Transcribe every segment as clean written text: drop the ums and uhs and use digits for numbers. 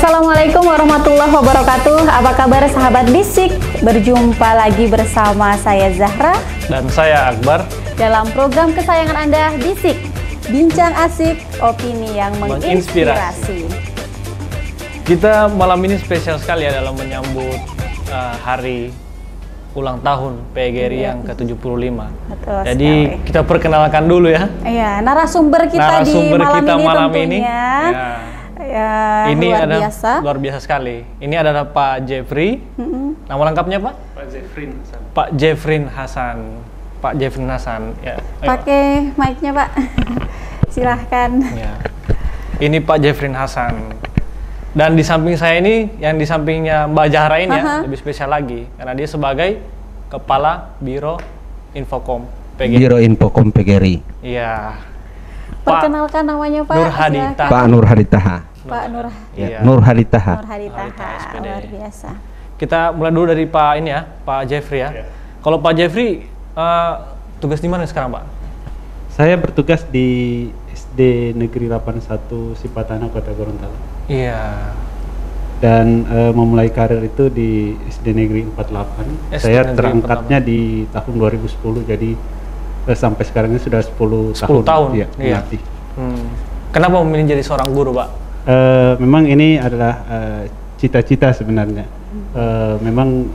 Assalamualaikum warahmatullahi wabarakatuh. Apa kabar sahabat Bisik? Berjumpa lagi bersama saya Zahra dan saya Akbar dalam program kesayangan Anda, Bisik. Bincang asik, opini yang menginspirasi. Kita malam ini spesial sekali ya dalam menyambut hari ulang tahun PGRI yang ke-75. Betul. Jadi sekali. kita perkenalkan dulu ya. Iya, narasumber kita di malam ini tentunya. Ya, ini luar ada biasa. Luar biasa sekali. Ini adalah Pak Jeffrey. Nama lengkapnya Pak? Pak Jeffrey Hasan. Pak Jeffrey Hasan. Ya. Pakai mic-nya Pak. Silahkan. Ya. Ini Pak Jeffrey Hasan. Dan di samping saya ini, yang di sampingnya Mbak Zahra ini ya, lebih spesial lagi. Karena dia sebagai Kepala Biro Infocom PGRI. Biro Infocom PGRI. Iya. Perkenalkan namanya Pak. Nur Hadi Taha. Pak Nur Hadi Taha. Pak Nur. Ya, Nur Hadi Taha. Nur Hadi Taha. Luar biasa. Kita mulai dulu dari Pak ini ya, Pak Jeffrey ya. Kalau Pak Jeffrey tugas di mana sekarang Pak? Saya bertugas di SD Negeri 81 Sipatana, Kota Gorontalo. Iya. Dan memulai karir itu di SD Negeri 48. Saya terangkatnya di tahun 2010, jadi sampai sekarang ini sudah 10 tahun. Ya, iya. Kenapa memilih jadi seorang guru Pak? Memang ini adalah cita-cita sebenarnya. Memang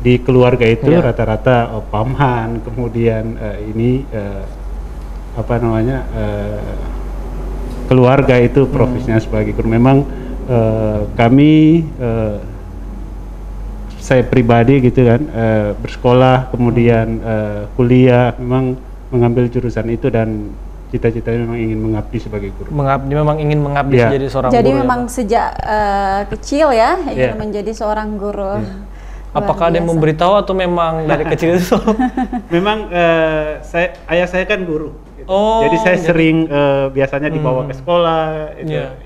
di keluarga itu rata-rata paman, kemudian ini keluarga itu profesinya sebagai guru. Memang kami saya pribadi gitu kan bersekolah kemudian kuliah memang mengambil jurusan itu dan cita-citanya memang ingin mengabdi sebagai guru. Memang ingin mengabdi menjadi seorang Jadi guru. Jadi memang ya, sejak kecil ya ingin menjadi seorang guru. Apakah ada yang memberitahu atau memang dari kecil itu? Memang ayah saya kan guru. Gitu. Oh, jadi saya sering biasanya dibawa ke sekolah,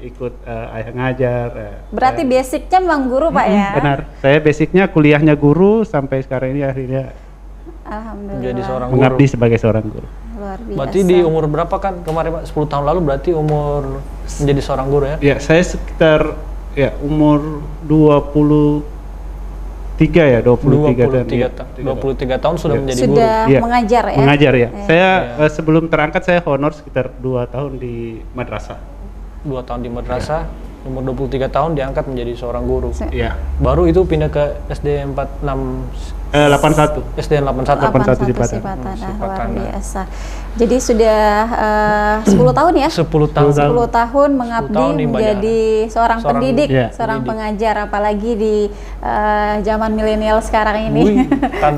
ikut ayah ngajar. Berarti basicnya memang guru Pak ya? Benar. Saya basicnya kuliahnya guru sampai sekarang ini akhirnya alhamdulillah menjadi seorang mengabdi sebagai seorang guru. Luar biasa. Berarti di umur berapa kan kemarin Pak? 10 tahun lalu berarti umur menjadi seorang guru ya? Ya, saya sekitar umur 23 tahun sudah menjadi guru. Sudah mengajar ya? Mengajar ya. Saya sebelum terangkat saya honor sekitar 2 tahun di madrasah. 2 tahun di madrasah, umur 23 tahun diangkat menjadi seorang guru. Iya. Baru itu pindah ke SD 81. SD 81 Sipatana. Luar biasa. Jadi sudah 10 tahun ya? 10 tahun. 10 tahun mengabdi menjadi seorang pendidik, seorang pengajar, apalagi di zaman milenial sekarang ini.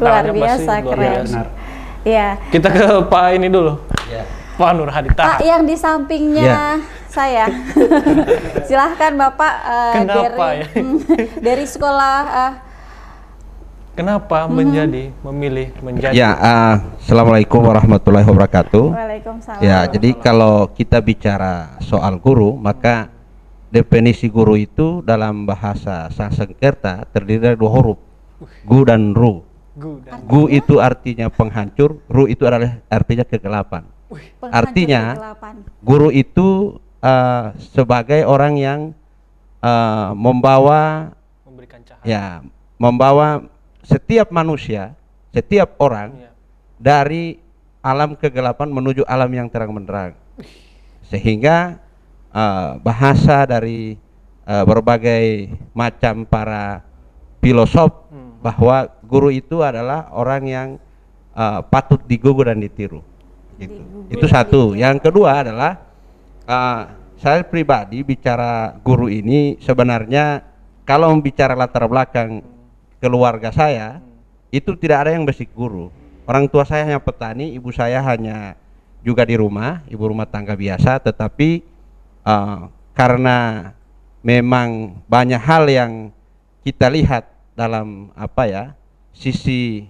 Luar biasa, keren. Ya. Kita ke Pak ini dulu. Pak Nur Hadi Taha. Pak yang di sampingnya saya. Silahkan Bapak dari sekolah. Kenapa memilih menjadi? Ya, Assalamualaikum warahmatullahi wabarakatuh. Waalaikumsalam. Ya, jadi kalau kita bicara soal guru, maka definisi guru itu dalam bahasa Sanskerta terdiri dari 2 huruf, gu dan ru. Gu itu artinya penghancur, ru itu adalah artinya kegelapan. Artinya guru itu sebagai orang yang memberikan cahaya, membawa setiap manusia, setiap orang dari alam kegelapan menuju alam yang terang benderang. Sehingga bahasa dari berbagai macam para filosof bahwa guru itu adalah orang yang patut digugu dan ditiru. Gitu. Itu satu. Yang kedua adalah saya pribadi bicara guru ini sebenarnya kalau bicara latar belakang keluarga saya itu tidak ada yang basic guru. Orang tua saya hanya petani, ibu saya hanya juga di rumah, ibu rumah tangga biasa. Tetapi karena memang banyak hal yang kita lihat dalam sisi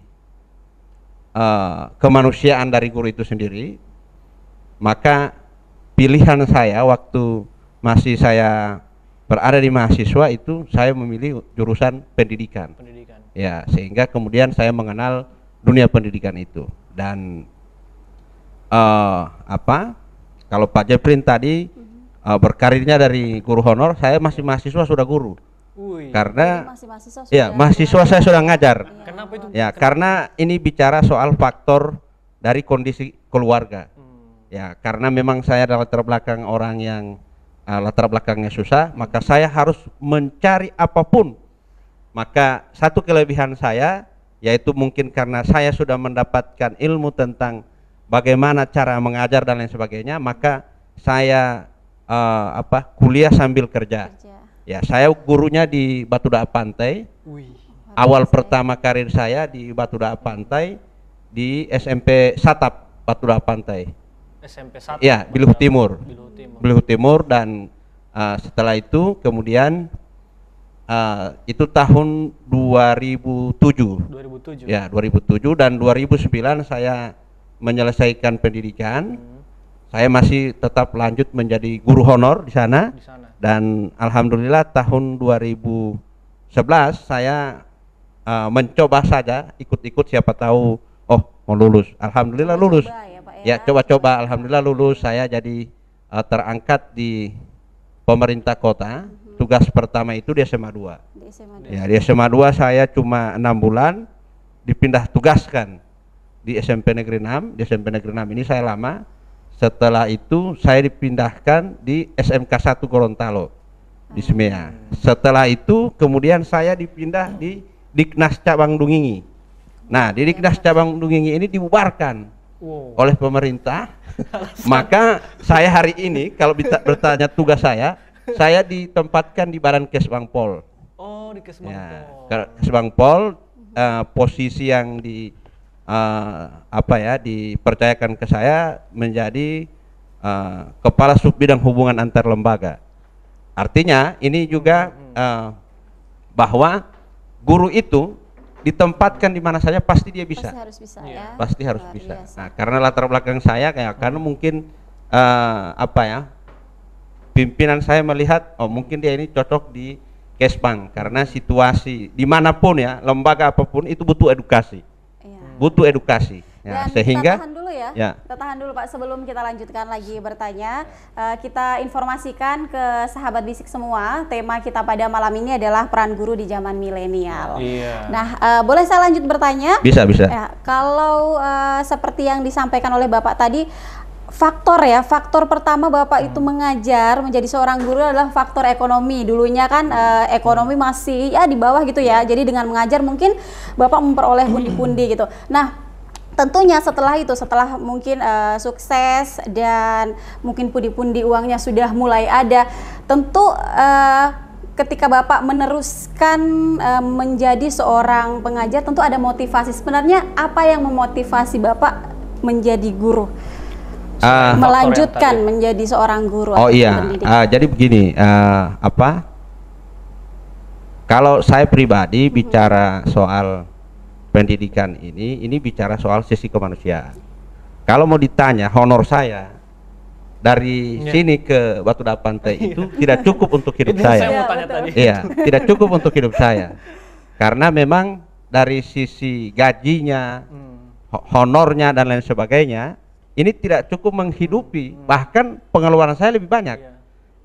kemanusiaan dari guru itu sendiri, maka pilihan saya waktu masih saya berada di mahasiswa itu saya memilih jurusan pendidikan. Ya, sehingga kemudian saya mengenal dunia pendidikan itu. Dan kalau Pak Jeffrey tadi berkarirnya dari guru honor, saya masih mahasiswa sudah guru. Karena mahasiswa saya sudah ngajar. Kenapa itu? Ya, karena ini bicara soal faktor dari kondisi keluarga. Ya, karena memang saya adalah latar belakang orang yang latar belakangnya susah, maka saya harus mencari apapun. Maka satu kelebihan saya yaitu mungkin karena saya sudah mendapatkan ilmu tentang bagaimana cara mengajar dan lain sebagainya, maka saya kuliah sambil kerja. Ya, saya gurunya di Batu Da'a Pantai. Awal pertama karir saya di Batu Da'a Pantai di SMP Satap Batu Da'a Pantai. SMP Satap. Ya, Biluh Timur. Biluh Timur dan setelah itu kemudian itu tahun 2007. Ya, 2007 dan 2009 saya menyelesaikan pendidikan. Saya masih tetap lanjut menjadi guru honor di sana. Dan alhamdulillah tahun 2011 saya mencoba saja ikut-ikut, siapa tahu mau lulus. Alhamdulillah lulus. Ya, coba-coba alhamdulillah lulus. Saya jadi terangkat di pemerintah kota. Tugas pertama itu di SMA 2. Ya, di SMA 2 saya cuma 6 bulan dipindah tugaskan di SMP Negeri 6. Di SMP Negeri 6 ini saya lama. Setelah itu saya dipindahkan di SMK 1 Gorontalo di Semea. Setelah itu kemudian saya dipindah di Diknas Cabang Dungingi. Nah, di Diknas Cabang Dungingi ini dibubarkan oleh pemerintah. Maka saya hari ini kalau bertanya tugas saya ditempatkan di Badan Kesbangpol. Oh, di Kesbangpol. Ya, Kesbangpol posisi yang dipercayakan ke saya menjadi kepala subbidang hubungan antar lembaga. Artinya ini juga bahwa guru itu ditempatkan di mana saja pasti dia bisa. Pasti harus bisa, ya. Pasti harus bisa. Nah, karena latar belakang saya karena mungkin pimpinan saya melihat mungkin dia ini cocok di Kesbang karena situasi dimanapun ya, lembaga apapun itu butuh edukasi. Butuh edukasi. Ya, dan sehingga kita tahan dulu ya. Kita tahan dulu Pak sebelum kita lanjutkan lagi bertanya. Kita informasikan ke sahabat Bisik semua, tema kita pada malam ini adalah peran guru di zaman milenial. Nah, boleh saya lanjut bertanya? Bisa. Ya, kalau seperti yang disampaikan oleh Bapak tadi, faktor pertama Bapak itu mengajar menjadi seorang guru adalah faktor ekonomi. Dulunya kan ekonomi masih ya di bawah gitu ya. Jadi dengan mengajar mungkin Bapak memperoleh pundi-pundi gitu. Nah, tentunya setelah mungkin sukses dan mungkin pundi-pundi uangnya sudah mulai ada, tentu ketika Bapak meneruskan menjadi seorang pengajar tentu ada motivasi. Sebenarnya apa yang memotivasi Bapak menjadi guru? Melanjutkan menjadi seorang guru. Jadi begini, kalau saya pribadi bicara soal pendidikan ini bicara soal sisi kemanusiaan. Kalau mau ditanya honor saya dari sini ke Batu Da'a Pantai itu tidak cukup untuk hidup saya. Iya, tidak cukup untuk hidup saya. Karena memang dari sisi gajinya, honornya dan lain sebagainya, ini tidak cukup menghidupi, bahkan pengeluaran saya lebih banyak.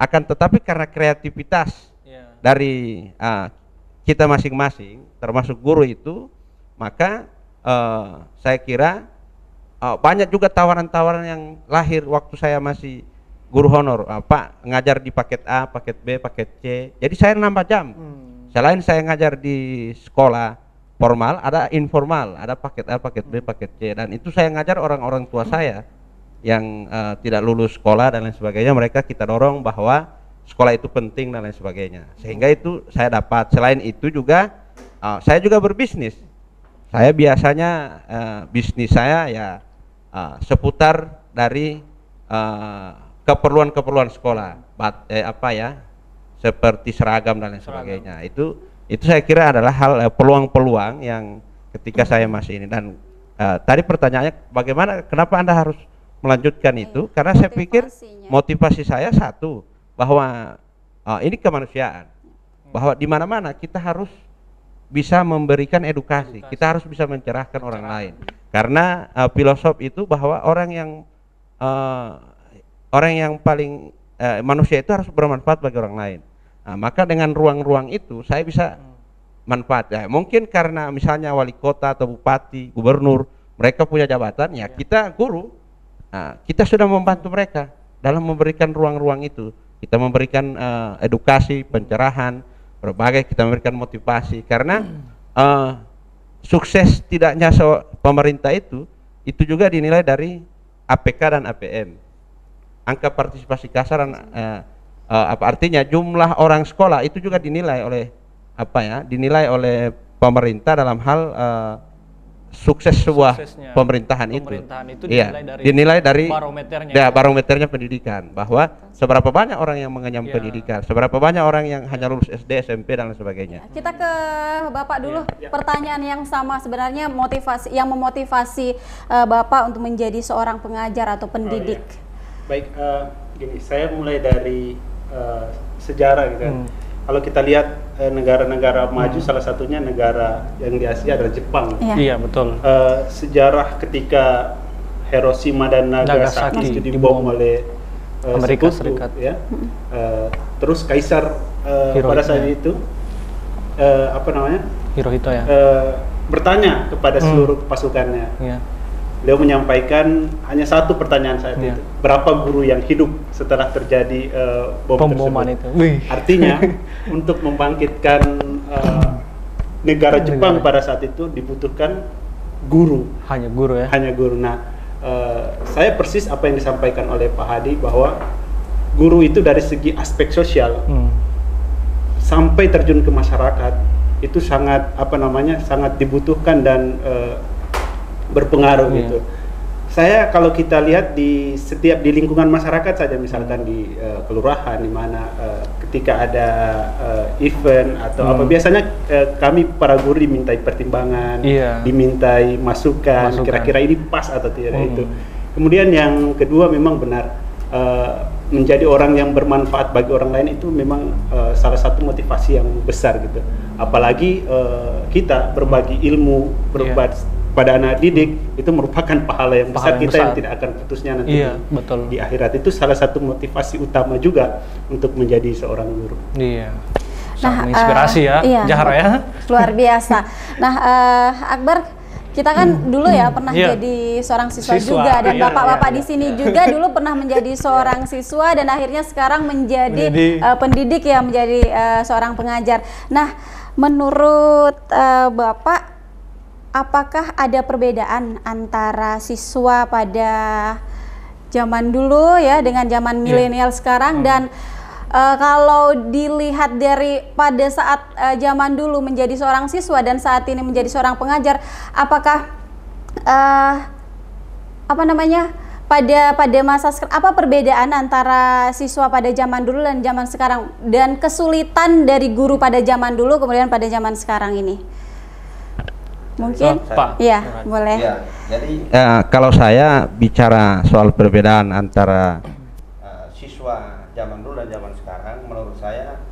Akan tetapi karena kreativitas dari kita masing-masing, termasuk guru itu, maka saya kira banyak juga tawaran-tawaran yang lahir waktu saya masih guru honor. Pak ngajar di paket A, paket B, paket C. Jadi saya nambah jam. Selain saya ngajar di sekolah formal, ada informal, ada paket A, paket B, paket C, dan itu saya ngajar orang-orang tua saya yang tidak lulus sekolah dan lain sebagainya. Mereka kita dorong bahwa sekolah itu penting dan lain sebagainya, sehingga itu saya dapat. Selain itu juga saya juga berbisnis. Saya biasanya bisnis saya ya seputar dari keperluan-keperluan sekolah, seperti seragam dan lain sebagainya. Itu saya kira adalah hal peluang-peluang yang ketika saya masih ini. Dan tadi pertanyaannya bagaimana, kenapa Anda harus melanjutkan itu? Karena saya pikir motivasi saya satu, bahwa ini kemanusiaan, bahwa di mana-mana kita harus bisa memberikan edukasi, kita harus bisa mencerahkan orang lain. Karena filosof itu bahwa orang yang paling manusia itu harus bermanfaat bagi orang lain. Nah, maka dengan ruang-ruang itu saya bisa manfaat. Ya, mungkin karena misalnya wali kota atau bupati, gubernur, mereka punya jabatan, ya kita guru, nah, kita sudah membantu mereka dalam memberikan ruang-ruang itu. Kita memberikan edukasi, pencerahan, berbagai, kita memberikan motivasi. Karena sukses tidaknya pemerintah itu juga dinilai dari APK dan APM. Angka partisipasi kasar dan apa artinya jumlah orang sekolah itu juga dinilai oleh dinilai oleh pemerintah dalam hal sukses sebuah pemerintahan itu dinilai dari barometernya pendidikan, bahwa seberapa banyak orang yang mengenyam pendidikan, seberapa banyak orang yang hanya lulus SD, SMP dan lain sebagainya. Kita ke Bapak dulu. Pertanyaan yang sama sebenarnya, motivasi yang memotivasi Bapak untuk menjadi seorang pengajar atau pendidik. Baik, gini, saya mulai dari sejarah gitu kan. Kalau kita lihat negara-negara maju, salah satunya negara yang di Asia adalah Jepang. Iya, betul. Sejarah ketika Hiroshima dan Nagasaki itu dibom oleh Amerika Serikat. Ya. Terus Kaisar pada saat itu Hirohito ya. Bertanya kepada seluruh pasukannya. Beliau menyampaikan hanya satu pertanyaan saat itu, berapa guru yang hidup setelah terjadi bom tersebut? Artinya untuk membangkitkan negara Jepang pada saat itu dibutuhkan guru. Hanya guru ya? Hanya guru. Nah, saya persis apa yang disampaikan oleh Pak Hadi, bahwa guru itu dari segi aspek sosial sampai terjun ke masyarakat itu sangat sangat dibutuhkan dan berpengaruh gitu. Saya kalau kita lihat di lingkungan masyarakat saja, misalkan di kelurahan, di mana ketika ada event atau apa, biasanya kami para guru dimintai pertimbangan, dimintai masukan, kira-kira ini pas atau tidak itu. Kemudian yang kedua, memang benar, menjadi orang yang bermanfaat bagi orang lain itu memang salah satu motivasi yang besar gitu. Apalagi kita berbagi ilmu, pada anak didik, itu merupakan pahala yang besar kita yang tidak akan putusnya nanti di akhirat. Itu salah satu motivasi utama juga untuk menjadi seorang guru. Nah, inspirasi Jahra ya. Luar biasa. Nah, Akbar, kita kan dulu ya pernah jadi seorang siswa juga, dan bapak-bapak di sini juga dulu pernah menjadi seorang siswa dan akhirnya sekarang menjadi pendidik ya, menjadi seorang pengajar. Nah, menurut Bapak, apakah ada perbedaan antara siswa pada zaman dulu ya dengan zaman milenial sekarang, dan kalau dilihat dari pada saat zaman dulu menjadi seorang siswa dan saat ini menjadi seorang pengajar, apakah pada masa sekarang, apa perbedaan antara siswa pada zaman dulu dan zaman sekarang, dan kesulitan dari guru pada zaman dulu kemudian pada zaman sekarang ini? Mungkin Pak. Ya, boleh. Ya, jadi kalau saya bicara soal perbedaan antara siswa zaman dulu dan zaman sekarang, menurut saya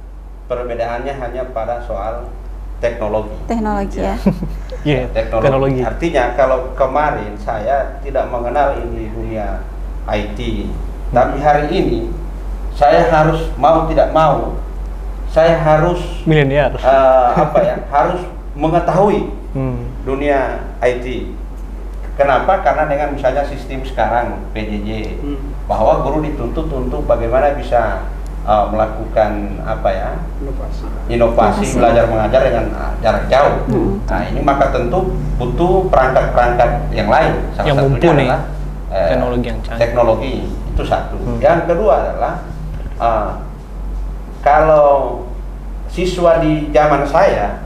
perbedaannya hanya pada soal teknologi. Teknologi ya. Teknologi. Artinya kalau kemarin saya tidak mengenal ini dunia IT, tapi hari ini saya harus mau tidak mau, saya harus milenial. Harus mengetahui dunia IT. Kenapa? Karena dengan misalnya sistem sekarang PJJ, bahwa guru dituntut untuk bagaimana bisa melakukan inovasi belajar mengajar dengan jarak jauh. Nah, ini maka tentu butuh perangkat-perangkat yang lain. Salah yang satunya mumpuni, adalah teknologi yang canggih. Teknologi itu satu. Yang kedua adalah kalau siswa di zaman saya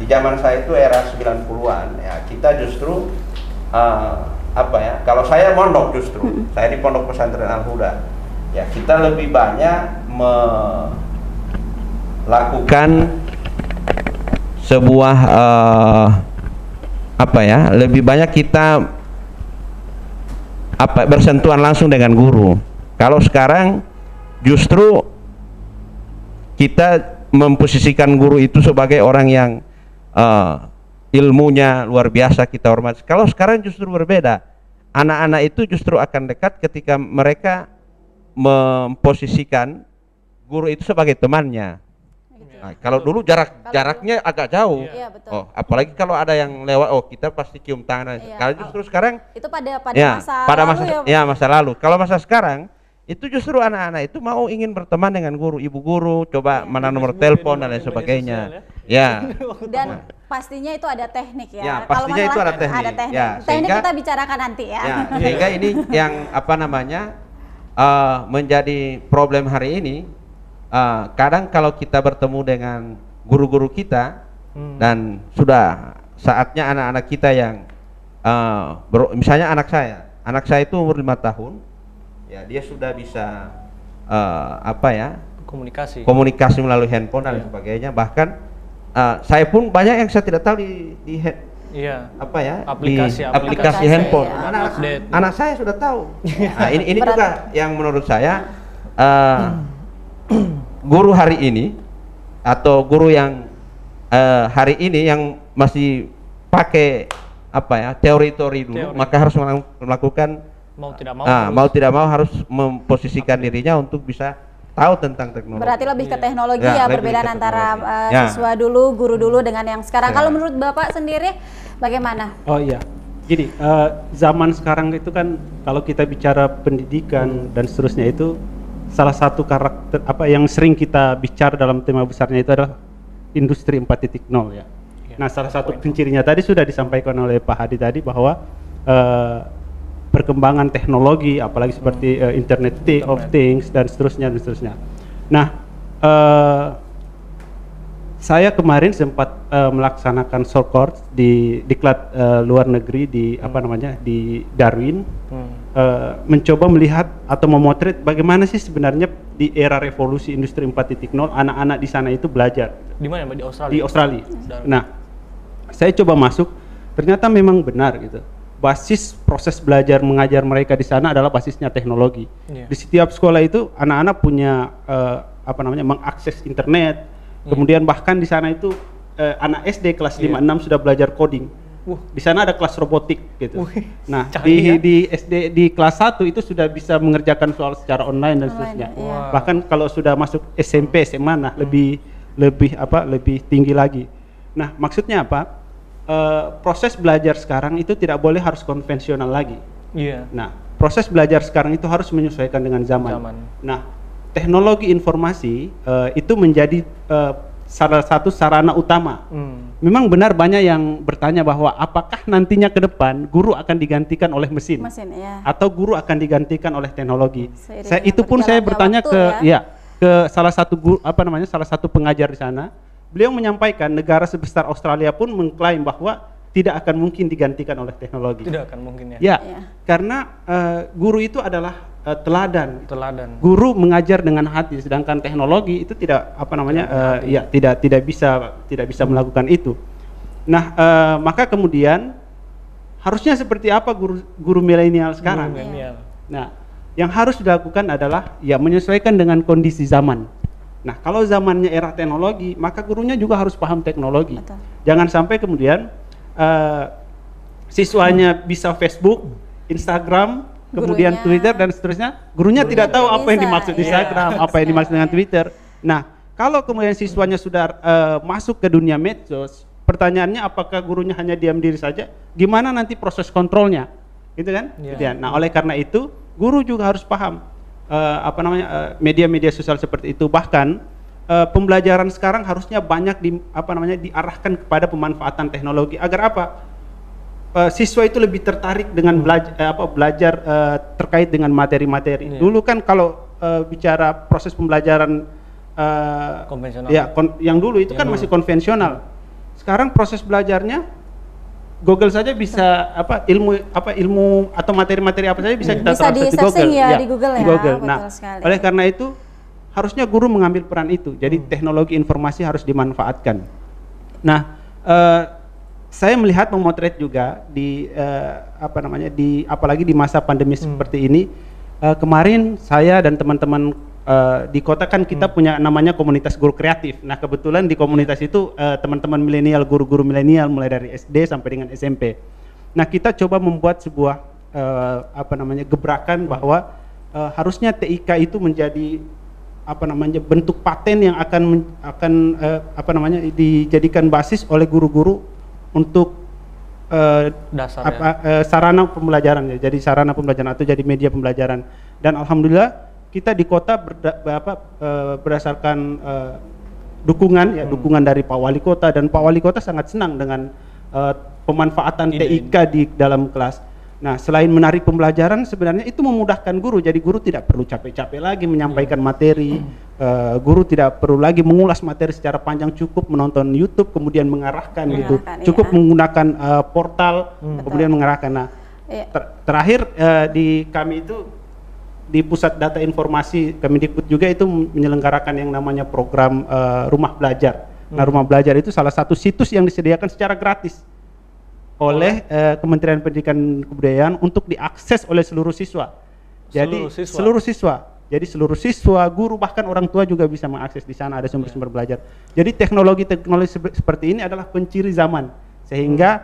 itu era 90-an ya, kita justru kalau saya mondok, justru saya di Pondok Pesantren Al-Huda ya, kita lebih banyak melakukan sebuah lebih banyak kita bersentuhan langsung dengan guru. Kalau sekarang justru kita memposisikan guru itu sebagai orang yang ilmunya luar biasa, kita hormat. Kalau sekarang justru berbeda. Anak-anak itu justru akan dekat ketika mereka memposisikan guru itu sebagai temannya. Nah, kalau dulu jaraknya agak jauh. Iya, betul. Oh, apalagi kalau ada yang lewat, oh kita pasti cium tangan. Iya. Kalau justru sekarang Itu pada ya, masa pada lalu masa ya, ya masa lalu. Kalau masa sekarang itu justru anak-anak itu mau ingin berteman dengan guru, ibu guru, coba mana nomor telepon dan lain sebagainya. Ya. Dan pastinya itu ada teknik ya. Ya, Kalau pastinya itu masalah ada teknik. teknik. Ya, Teknik sehingga- kita bicarakan nanti ya. Ya, sehingga ini yang apa namanya menjadi problem hari ini. Kadang kalau kita bertemu dengan guru-guru kita dan sudah saatnya anak-anak kita yang misalnya anak saya itu umur 5 tahun, ya dia sudah bisa komunikasi melalui handphone dan sebagainya. Bahkan saya pun banyak yang saya tidak tahu di aplikasi handphone. Ya. Anak saya sudah tahu. Nah, ini juga yang menurut saya guru hari ini atau guru yang hari ini yang masih pakai teori-teori dulu, maka harus melakukan mau tidak mau harus memposisikan dirinya untuk bisa tahu tentang teknologi. Berarti lebih ke teknologi ya, perbedaan antara siswa dulu, guru dulu dengan yang sekarang. Kalau menurut Bapak sendiri bagaimana? Oh iya, gini, zaman sekarang itu kan kalau kita bicara pendidikan dan seterusnya itu salah satu karakter yang sering kita bicara dalam tema besarnya itu adalah industri 4.0 ya. Nah, salah satu pencirinya tadi sudah disampaikan oleh Pak Hadi tadi bahwa perkembangan teknologi, apalagi seperti Internet of Things dan seterusnya. Nah, saya kemarin sempat melaksanakan short course di diklat luar negeri di di Darwin, mencoba melihat atau memotret bagaimana sih sebenarnya di era revolusi industri 4.0 anak-anak di sana itu belajar. Di mana, Mbak? Di Australia? Di Australia. Nah, saya coba masuk, ternyata memang benar gitu. Basis proses belajar mengajar mereka di sana adalah basisnya teknologi. Yeah. Di setiap sekolah itu anak-anak punya mengakses internet. Kemudian bahkan di sana itu anak SD kelas 5-6 sudah belajar coding. Di sana ada kelas robotik gitu. Nah, di SD di kelas 1 itu sudah bisa mengerjakan soal secara online dan seterusnya. Bahkan kalau sudah masuk SMP, SMA lebih tinggi lagi. Nah, maksudnya apa? Proses belajar sekarang itu tidak boleh harus konvensional lagi. Nah, proses belajar sekarang itu harus menyesuaikan dengan zaman. Nah, teknologi informasi itu menjadi salah satu sarana utama. Memang benar banyak yang bertanya bahwa apakah nantinya ke depan guru akan digantikan oleh mesin atau guru akan digantikan oleh teknologi. Saya bertanya ke salah satu guru, salah satu pengajar di sana. Beliau menyampaikan negara sebesar Australia pun mengklaim bahwa tidak akan mungkin digantikan oleh teknologi. Tidak akan mungkin ya. Karena guru itu adalah teladan. Guru mengajar dengan hati, sedangkan teknologi itu tidak tidak bisa melakukan itu. Nah, maka kemudian harusnya seperti apa guru milenial sekarang? Nah, yang harus dilakukan adalah menyesuaikan dengan kondisi zaman. Nah, kalau zamannya era teknologi, maka gurunya juga harus paham teknologi. Betul. Jangan sampai kemudian siswanya bisa Facebook, Instagram, kemudian Twitter dan seterusnya, gurunya tidak tahu apa yang dimaksud Instagram, apa yang dimaksud dengan Twitter. Nah, kalau kemudian siswanya sudah masuk ke dunia medsos, pertanyaannya apakah gurunya hanya diam diri saja? Gimana nanti proses kontrolnya, gitu kan? Nah, oleh karena itu, guru juga harus paham media-media sosial seperti itu. Bahkan pembelajaran sekarang harusnya banyak diarahkan kepada pemanfaatan teknologi agar apa? Siswa itu lebih tertarik dengan belajar terkait dengan materi-materi. Dulu kan kalau bicara proses pembelajaran konvensional, yang dulu itu kan masih konvensional. Sekarang proses belajarnya Google saja bisa ilmu atau materi-materi apa saja bisa kita translate di Google. Di Google ya. Google. Nah, oleh karena itu harusnya guru mengambil peran itu. Jadi teknologi informasi harus dimanfaatkan. Nah, saya melihat memotret juga di apalagi di masa pandemi seperti ini. Kemarin saya dan teman-teman di kota kan kita punya namanya komunitas guru kreatif. Nah, kebetulan di komunitas itu teman-teman milenial, guru-guru milenial mulai dari SD sampai dengan SMP. Nah, kita coba membuat sebuah gebrakan bahwa harusnya TIK itu menjadi apa namanya bentuk paten yang akan apa namanya dijadikan basis oleh guru-guru untuk Dasar sarana pembelajaran ya, jadi sarana pembelajaran atau jadi media pembelajaran. Dan alhamdulillah kita di kota berdasarkan dukungan ya, dukungan dari Pak Wali Kota, dan Pak Wali Kota sangat senang dengan pemanfaatan TIK di dalam kelas. Nah, selain menarik pembelajaran, sebenarnya itu memudahkan guru. Jadi guru tidak perlu capek-capek lagi menyampaikan materi. Guru tidak perlu lagi mengulas materi secara panjang, cukup menonton YouTube kemudian mengarahkan gitu. Cukup menggunakan portal kemudian mengarahkan. Nah, terakhir di kami itu di Pusat Data Informasi Kemendikbud juga itu menyelenggarakan yang namanya program Rumah Belajar. Nah, Rumah Belajar itu salah satu situs yang disediakan secara gratis oleh Kementerian Pendidikan dan Kebudayaan untuk diakses oleh seluruh siswa. Jadi seluruh siswa. Jadi seluruh siswa, guru, bahkan orang tua juga bisa mengakses di sana, ada sumber-sumber belajar. Jadi teknologi seperti ini adalah penciri zaman, sehingga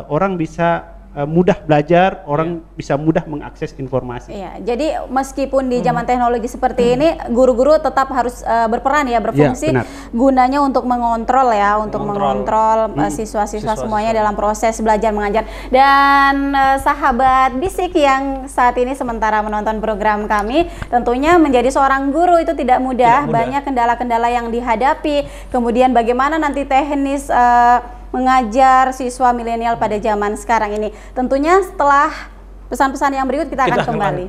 orang bisa mudah belajar, orang bisa mudah mengakses informasi. Iya, jadi meskipun di zaman teknologi seperti ini, guru-guru tetap harus berperan ya, berfungsi, gunanya untuk mengontrol ya, untuk mengontrol siswa-siswa semuanya dalam proses belajar mengajar. Dan sahabat Bisik yang saat ini sementara menonton program kami, tentunya menjadi seorang guru itu tidak mudah, banyak kendala-kendala yang dihadapi, kemudian bagaimana nanti teknis mengajar siswa milenial pada zaman sekarang ini. Tentunya setelah pesan-pesan yang berikut kita akan kembali.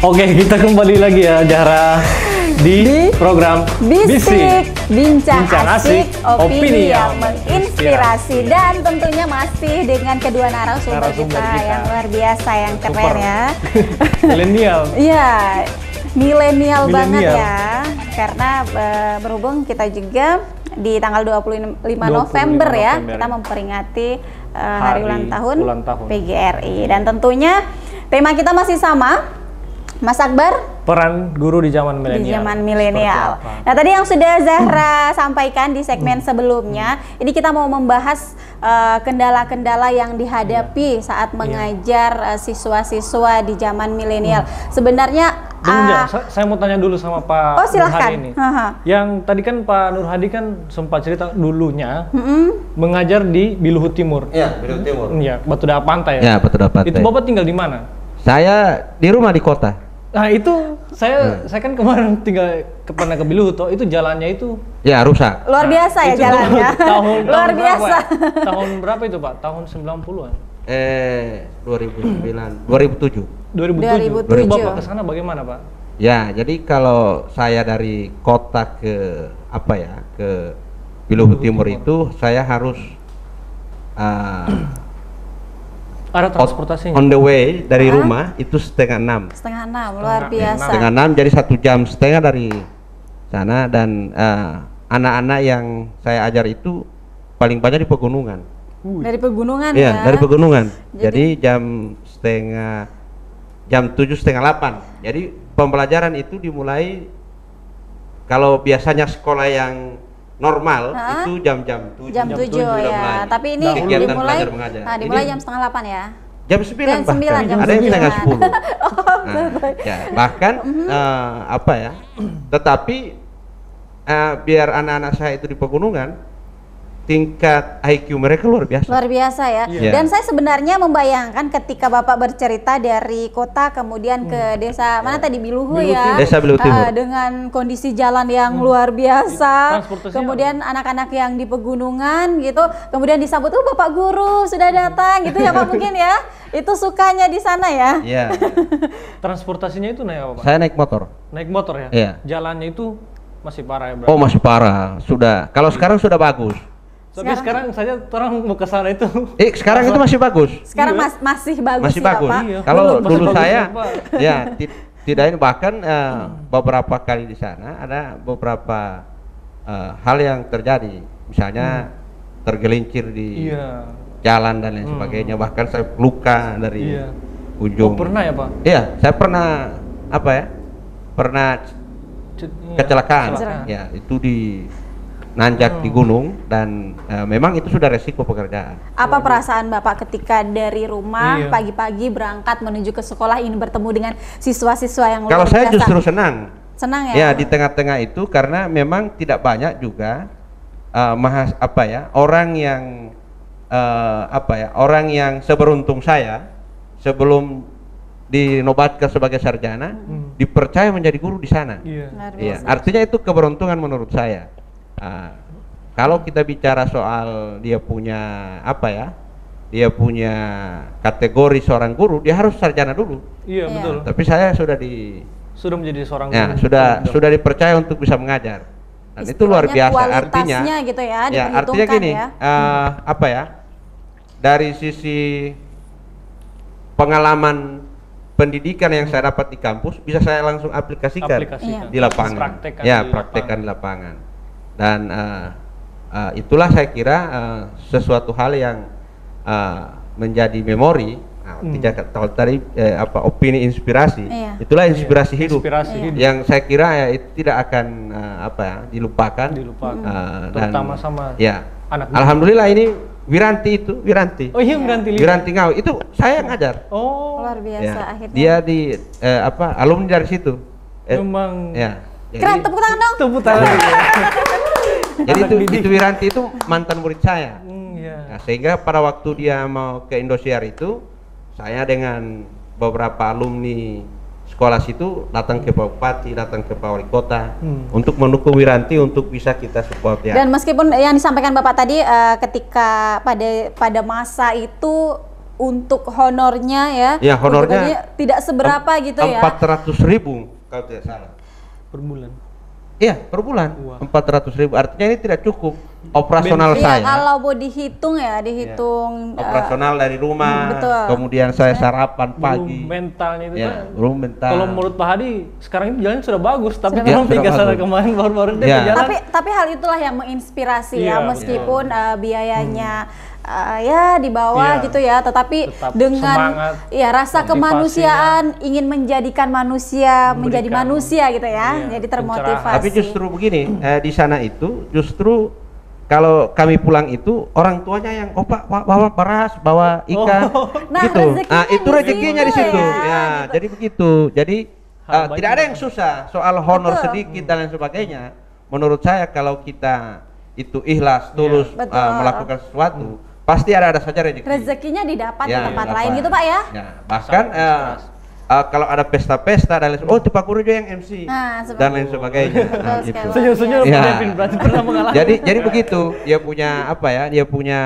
Oke, kita kembali lagi ya, Zahra, di program Bisik, Bincang Asik, Opini yang menginspirasi. Dan tentunya masih dengan kedua narasumber kita yang luar biasa, yang keren ya. Milenial. Iya, milenial banget ya. Karena berhubung kita juga di tanggal 25 November ya, kita memperingati hari ulang tahun PGRI. Dan tentunya tema kita masih sama, Mas Akbar, peran guru di zaman milenial. Di zaman milenial. Nah, tadi yang sudah Zahra sampaikan di segmen sebelumnya, ini kita mau membahas kendala-kendala yang dihadapi saat mengajar siswa-siswa di zaman milenial. Sebenarnya saya mau tanya dulu sama Pak Nur Hadi ini. Yang tadi kan Pak Nur Hadi kan sempat cerita dulunya mengajar di Biluhut Timur. Iya, Biluhut Timur. Iya, Batu Da'a Pantai ya. Ya, Batu Da'a Pantai. Itu Bapak tinggal di mana? Saya di rumah di kota. Nah itu saya kan kemarin pernah ke Biluhut, itu jalannya itu ya rusak. Luar biasa ya jalannya. Luar biasa. Tahun berapa itu Pak? Tahun 90-an? 2009, 2007. 2007. Bapak ke sana bagaimana Pak? Ya, jadi kalau saya dari kota ke ke Biluhut Timur itu saya harus ada transportasinya? On the way dari rumah itu 5:30. 5:30, luar biasa. 5:30, jadi 1,5 jam dari sana. Dan anak-anak yang saya ajar itu paling banyak di pegunungan. Dari pegunungan ya? Ya, dari pegunungan. Jadi jam 7, setengah 8. Jadi pembelajaran itu dimulai, kalau biasanya sekolah yang normal itu jam-jam 7. Jam 7 ya. Tapi ini dimulai dimulai jam 7:30 ya. Jam 9 bahkan. Ada yang setengah 10. Ya, bahkan tetapi biar anak-anak saya itu di pegunungan, tingkat IQ mereka luar biasa. Luar biasa ya. Dan saya sebenarnya membayangkan ketika Bapak bercerita dari kota kemudian ke desa mana tadi, Biluhut ya. Desa Biluhut Timur. Dengan kondisi jalan yang luar biasa. Kemudian anak-anak yang di pegunungan gitu. Kemudian disambut, Bapak guru sudah datang gitu ya Pak mungkin ya. Itu sukanya di sana ya. Iya. Transportasinya itu naik apa Pak? Saya naik motor. Naik motor ya? Iya. Jalannya itu masih parah ya berarti? Oh, masih parah. Sudah. Kalau sekarang sudah bagus. Tapi sekarang saja orang mau ke sana itu. Sekarang itu masih bagus. Sekarang masih bagus. Masih bagus. Pak. Kalau dulu saya ya tidak ini, bahkan beberapa kali di sana ada beberapa hal yang terjadi. Misalnya tergelincir di jalan dan lain sebagainya. Bahkan saya luka dari ujung. Oh, pernah ya Pak? Iya, saya pernah apa ya? Pernah kecelakaan. Ya, itu di nanjak di gunung dan memang itu sudah resiko pekerjaan. Apa perasaan Bapak ketika dari rumah pagi-pagi berangkat menuju ke sekolah ini bertemu dengan siswa-siswa yang luar Kalau biasa? saya justru senang. Senang ya? Ya, di tengah-tengah itu karena memang tidak banyak juga orang yang orang yang seberuntung saya sebelum dinobatkan sebagai sarjana dipercaya menjadi guru di sana. Iya, artinya itu keberuntungan menurut saya. Kalau kita bicara soal dia punya dia punya kategori seorang guru, dia harus sarjana dulu. Iya, betul. Tapi saya sudah menjadi seorang ya, guru. sudah dipercaya untuk bisa mengajar. Dan itu luar biasa artinya. Gitu ya, Artinya gini, dari sisi pengalaman pendidikan yang saya dapat di kampus bisa saya langsung aplikasikan di lapangan. Praktekkan di lapangan. Dan itulah saya kira sesuatu hal yang menjadi memori. Kalau tadi opini inspirasi, itulah inspirasi hidup. Yang saya kira itu tidak akan dilupakan. Terutama sama anak. Alhamdulillah ini Wiranti. Oh iya, Wiranti Ngau itu saya ngajar. Oh, luar biasa akhirnya. Dia di alumni dari situ. Memang. Keren, tepuk tangan dong. Tepuk tangan. Jadi itu Wiranti itu mantan murid saya. Nah, sehingga pada waktu dia mau ke Indosiar itu, saya dengan beberapa alumni sekolah situ datang ke Pak Bupati, datang ke Pak Wali Kota untuk mendukung Wiranti untuk bisa kita support ya. Dan meskipun yang disampaikan Bapak tadi ketika pada masa itu untuk honornya honornya tidak seberapa gitu ya. 400.000 kalau tidak salah. Per bulan. Iya, per bulan. 400.000. Artinya ini tidak cukup operasional saya. Kalau mau dihitung dihitung operasional dari rumah. Betul. Kemudian saya sarapan pagi. Belum mentalnya itu belum mental. Kalau menurut Pak Hadi sekarang ini jalannya sudah bagus, tapi belum 3 sana kemarin baru dia jalan. Tapi hal itulah yang menginspirasi meskipun biayanya di bawah gitu ya, tetapi dengan semangat, rasa kemanusiaan, ingin menjadikan manusia menjadi manusia gitu ya, jadi termotivasi. Tapi justru begini, di sana itu justru kalau kami pulang itu orang tuanya yang bawa beras, bawa ikan, gitu. Itu rezekinya di situ. Jadi begitu. Jadi tidak ada yang susah soal honor sedikit dan lain sebagainya. Menurut saya kalau kita itu ikhlas, tulus melakukan sesuatu, pasti ada saja rezeki. Rezekinya didapat di tempat lain gitu Pak ya. Bahkan kalau ada pesta-pesta dan lain sebagainya, Pak Guru juga yang MC dan lain sebagainya. Gitu. Senyum-senyum berarti pernah mengalami. Jadi begitu, dia punya dia punya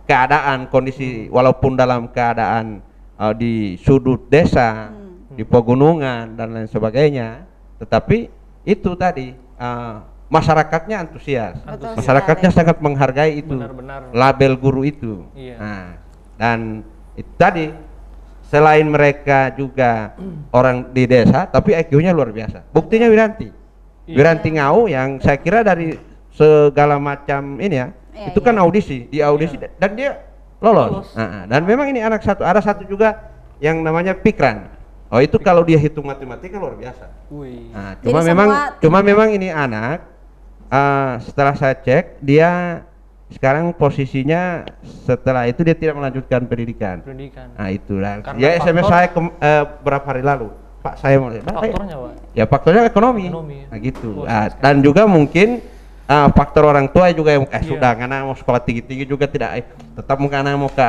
keadaan kondisi walaupun dalam keadaan di sudut desa, di pegunungan dan lain sebagainya, tetapi itu tadi masyarakatnya antusias, masyarakatnya sangat menghargai itu, label guru itu. Dan itu tadi selain mereka juga orang di desa, tapi IQ-nya luar biasa. Buktinya Wiranti Ngau yang saya kira dari segala macam ini itu kan audisi, dan dia lolos. Dan memang ini ada satu juga yang namanya Pikran. Itu kalau dia hitung matematika luar biasa. Cuma memang ini anak. Setelah saya cek, dia sekarang posisinya setelah itu dia tidak melanjutkan pendidikan. Nah itulah. Ya SMS saya berapa hari lalu, Pak saya mau lihat. Faktornya Pak? Ya faktornya ekonomi. Nah gitu. Dan juga mungkin faktor orang tua juga yang sudah karena mau sekolah tinggi juga tidak tetap mau ke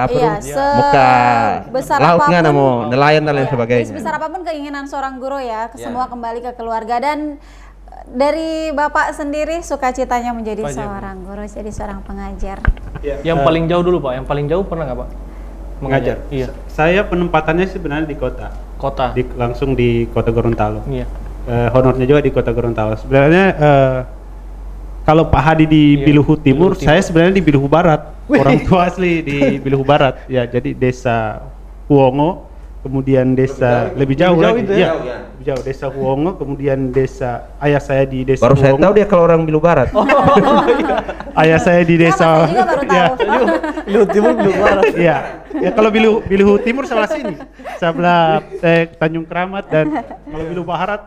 laut nggak mau nelayan dan lain sebagainya. Sebesar apapun keinginan seorang guru semua kembali ke keluarga. Dan dari Bapak sendiri sukacitanya menjadi seorang guru, jadi seorang pengajar. Yang paling jauh dulu Pak, yang paling jauh pernah nggak Pak? Mengajar. Iya. Saya penempatannya sebenarnya di kota. Langsung di Kota Gorontalo. Iya. Honornya juga di Kota Gorontalo. Sebenarnya kalau Pak Hadi di Biluhu Timur, saya sebenarnya di Biluhu Barat. Orang tua asli di Biluhu Barat. Ya, jadi desa Puongo. kemudian desa lebih jauh Lebih jauh lagi. itu ya? Iya, Jauh, ya. lebih jauh, desa Huongo, kemudian desa ayah saya di desa Baru saya Huongo. tahu dia kalau orang Bilu Barat. Ayah saya di Sama, desa saya juga baru ya, tahu. Lu timur lu barat. ya. Ya kalau Biluhu Timur sebelah sini, sebelah Tanjung Keramat, dan kalau Biluhu Barat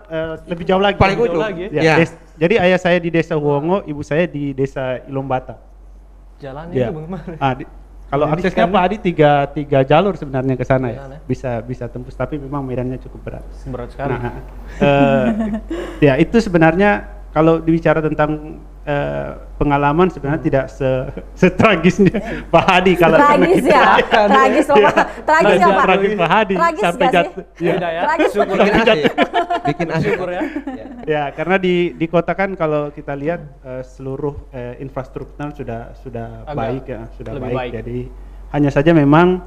lebih jauh lagi. Paling Jauh ujung. lagi Ya, Ya. jadi ayah saya di desa Huongo, ibu saya di desa Ilombata. Jalannya Ya. itu bagaimana? Kalau Jadi aksesnya Pak Adi tiga jalur sebenarnya ke sana ya, Jalan ya? bisa tembus, tapi memang medannya cukup berat. Berat sekali. Nah, ya itu sebenarnya kalau dibicara tentang pengalaman sebenarnya tidak setragisnya Pak Hadi kalau Tragis kita- ya, tragis loh Pak. Tragis ya Pak. Tragis Pak Hadi Tragis sampai nggak sih? jatuh. Ya. Beda ya. Tragis Syukur Pak. Bikin AC. Bikin AC. Syukur ya. Ya, karena di kota kan kalau kita lihat seluruh infrastruktur sudah Agak baik ya, sudah lebih baik. baik. Jadi hanya saja memang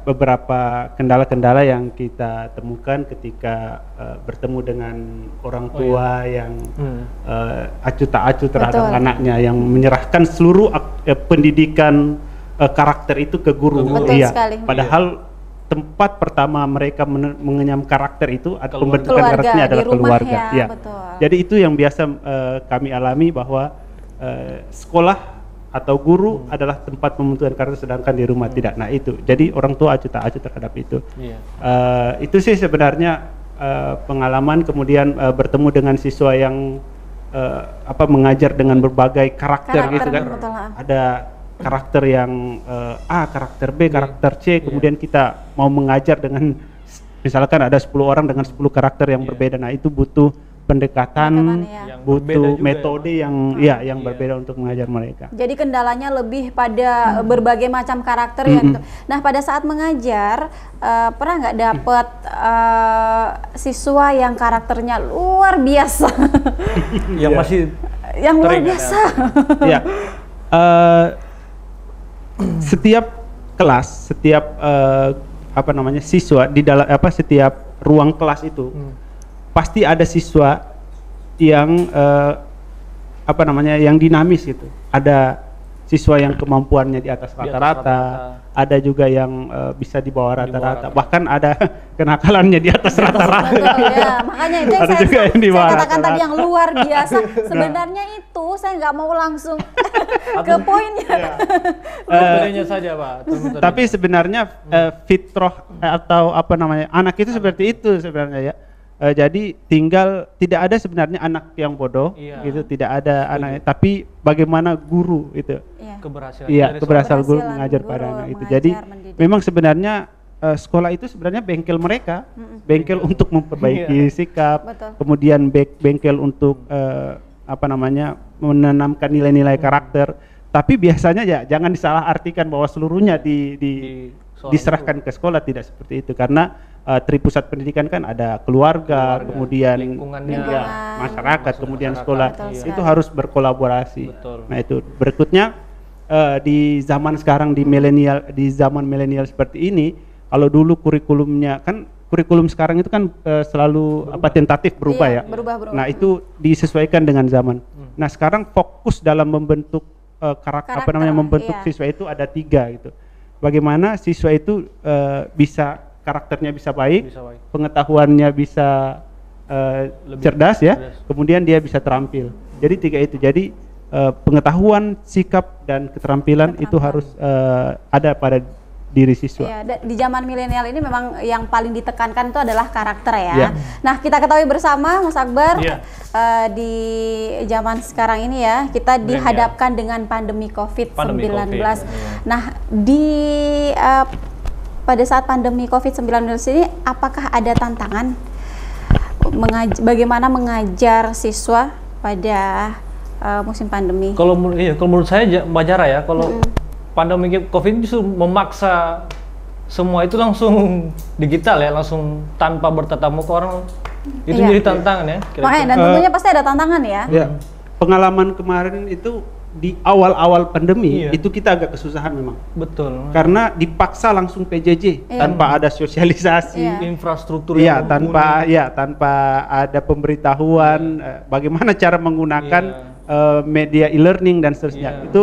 beberapa kendala-kendala yang kita temukan ketika bertemu dengan orang tua yang acuh tak acuh terhadap Betul. anaknya, yang menyerahkan seluruh pendidikan karakter itu ke guru. Betul Iya. sekali. Padahal tempat pertama mereka mengenyam karakter itu atau Keluarga. pembentukan karakternya Keluarga, adalah di rumah keluarga. ya, Iya. betul. Jadi itu yang biasa kami alami, bahwa sekolah atau guru adalah tempat pembentukan karakter, sedangkan di rumah tidak. Nah itu, jadi orang tua acuh tak acuh terhadap itu. Iya. Itu sih sebenarnya pengalaman, kemudian bertemu dengan siswa yang mengajar dengan berbagai karakter gitu kan. betul, ha. Ada karakter yang A, karakter B, karakter C, kemudian kita mau mengajar dengan misalkan ada 10 orang dengan 10 karakter yang berbeda. Nah itu butuh pendekatan, Pendekatan, ya. Yang berbeda butuh juga metode ya, yang Iya. berbeda untuk mengajar mereka. Jadi kendalanya lebih pada berbagai macam karakter ya gitu. Nah pada saat mengajar pernah nggak dapat siswa yang karakternya luar biasa, Yang masih yang luar teringat, biasa. Ya, setiap kelas, setiap siswa di dalam setiap ruang kelas itu pasti ada siswa yang yang dinamis gitu. Ada siswa yang kemampuannya di atas rata-rata, ada juga yang bisa di bawah rata-rata, bahkan ada kenakalannya di atas rata-rata. Betul ya, makanya itu yang Ada juga yang di saya bawah katakan tadi rata-rata. yang luar biasa. Sebenarnya itu saya nggak mau langsung ke poinnya. metodenya saja Pak. Metodenya. Tapi sebenarnya fitrah atau anak itu seperti itu sebenarnya ya. Jadi tinggal tidak ada sebenarnya anak yang bodoh, Iya. gitu, tidak ada anak. Tapi bagaimana guru itu, Iya. keberhasilan. iya dari keberhasilan guru Keberhasilan mengajar guru pada anak itu. mengajar, Jadi mendidik. memang sebenarnya sekolah itu sebenarnya bengkel mereka, bengkel untuk memperbaiki sikap, Betul. kemudian bengkel untuk menanamkan nilai-nilai karakter. Tapi biasanya ya jangan disalahartikan bahwa seluruhnya seorang diserahkan ke sekolah, tidak seperti itu, karena tripusat pendidikan kan ada keluarga, kemudian lingkungannya. ya, masyarakat, kemudian sekolah. Betul Itu sekali. harus berkolaborasi. Betul. Nah itu berikutnya di zaman sekarang, di zaman milenial seperti ini, kalau dulu kurikulum sekarang itu kan selalu tentatif berubah Iya, ya. berubah. Nah itu disesuaikan dengan zaman. Nah sekarang fokus dalam membentuk Karakter, membentuk iya. siswa itu ada 3 gitu. Bagaimana siswa itu karakternya bisa baik, Bisa baik. pengetahuannya bisa cerdas ya, cerdas. kemudian dia bisa terampil. Jadi 3 itu. Jadi pengetahuan, sikap, dan keterampilan itu harus ada pada diri siswa. Iya, di zaman milenial ini memang yang paling ditekankan itu adalah karakter ya. Iya. Nah, kita ketahui bersama Mas Akbar, Iya. di zaman sekarang ini ya, kita dihadapkan dengan pandemi COVID-19. Pandemi COVID, iya. Nah, pada saat pandemi COVID-19 ini, apakah ada tantangan bagaimana mengajar siswa pada musim pandemi? Kalau menurut saya Mbak Jara ya, kalau pandemi COVID justru memaksa semua itu langsung digital ya, langsung tanpa bertatap muka orang. Itu Iya. jadi tantangan ya. kira-kira. Makanya, dan tentunya pasti ada tantangan ya. Ya, pengalaman kemarin itu di awal-awal pandemi Iya. itu kita agak kesusahan memang, Betul. karena dipaksa langsung PJJ Iya. tanpa ada sosialisasi. Iya. Infrastruktur Iya, yang tanpa ada pemberitahuan bagaimana cara menggunakan Iya. media e-learning dan seterusnya. Iya. Itu